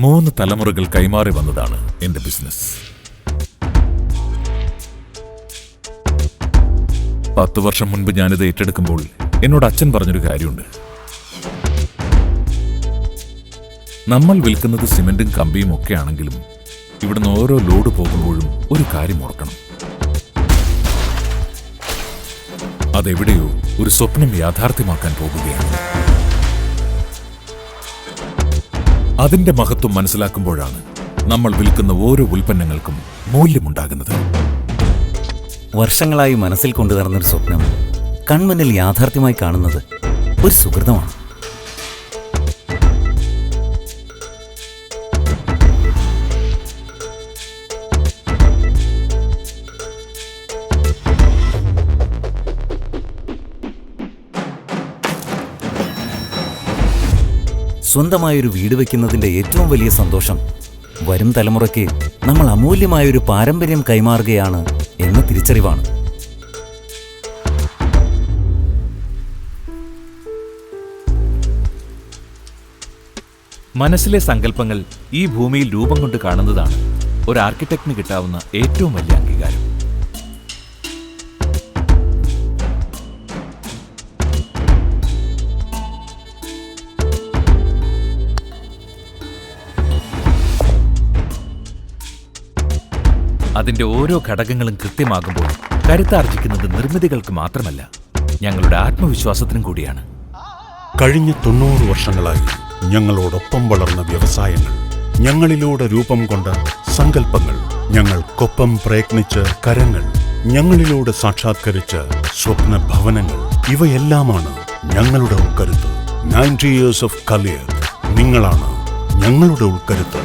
3 തലമുറകൾ കൈമാറി വന്നതാണ് എന്റെ ബിസിനസ്. 10 വർഷം മുൻപ് ഞാനിത് ഏറ്റെടുക്കുമ്പോൾ എന്നോട് അച്ഛൻ പറഞ്ഞൊരു കാര്യമുണ്ട്. നമ്മൾ വിൽക്കുന്നത് സിമെന്റും കമ്പിയും ഒക്കെ ആണെങ്കിലും ഇവിടുന്ന് ഓരോ ലോഡ് പോകുമ്പോഴും ഒരു കാര്യം ഓർക്കണം. അതെവിടെയോ ഒരു സ്വപ്നം യാഥാർത്ഥ്യമാക്കാൻ പോകുകയാണ്. അതിന്റെ മഹത്വം മനസ്സിലാക്കുമ്പോഴാണ് നമ്മൾ വിൽക്കുന്ന ഓരോ ഉൽപ്പന്നങ്ങൾക്കും മൂല്യമുണ്ടാകുന്നത്. വർഷങ്ങളായി മനസ്സിൽ കൊണ്ടുനടന്നൊരു സ്വപ്നം കൺമുന്നിൽ യാഥാർത്ഥ്യമായി കാണുന്നത് ഒരു സുഹൃതമാണ്. സ്വന്തമായൊരു വീട് വയ്ക്കുന്നതിൻ്റെ ഏറ്റവും വലിയ സന്തോഷം വരും തലമുറയ്ക്ക് നമ്മൾ അമൂല്യമായൊരു പാരമ്പര്യം കൈമാറുകയാണ് എന്ന തിരിച്ചറിവാണ്. മനസ്സിലെ സങ്കല്പങ്ങൾ ഈ ഭൂമിയിൽ രൂപം കൊണ്ട് കാണുന്നതാണ് ഒരു ആർക്കിടെക്റ്റിന് കിട്ടാവുന്ന ഏറ്റവും വലിയ അംഗീകാരം. അതിന്റെ ഓരോ ഘടകങ്ങളും കൃത്യമാകുമ്പോൾ കരുത്താർജിക്കുന്നത് നിർമ്മിതികൾക്ക് മാത്രമല്ല, ഞങ്ങളുടെ ആത്മവിശ്വാസത്തിനും കൂടിയാണ്. കഴിഞ്ഞ 90 വർഷങ്ങളായി ഞങ്ങളോടൊപ്പം വളർന്ന വ്യവസായങ്ങൾ, ഞങ്ങളിലൂടെ രൂപം കൊണ്ട സങ്കല്പങ്ങൾ, ഞങ്ങൾക്കൊപ്പം പ്രയത്നിച്ച കരങ്ങൾ, ഞങ്ങളിലൂടെ സാക്ഷാത്കരിച്ച സ്വപ്ന ഭവനങ്ങൾ, ഇവയെല്ലാമാണ് ഞങ്ങളുടെ ഉൾക്കരുത്ത്. 90 years of Kaliyat. നിങ്ങളാണ് ഞങ്ങളുടെ ഉൾക്കരുത്ത്.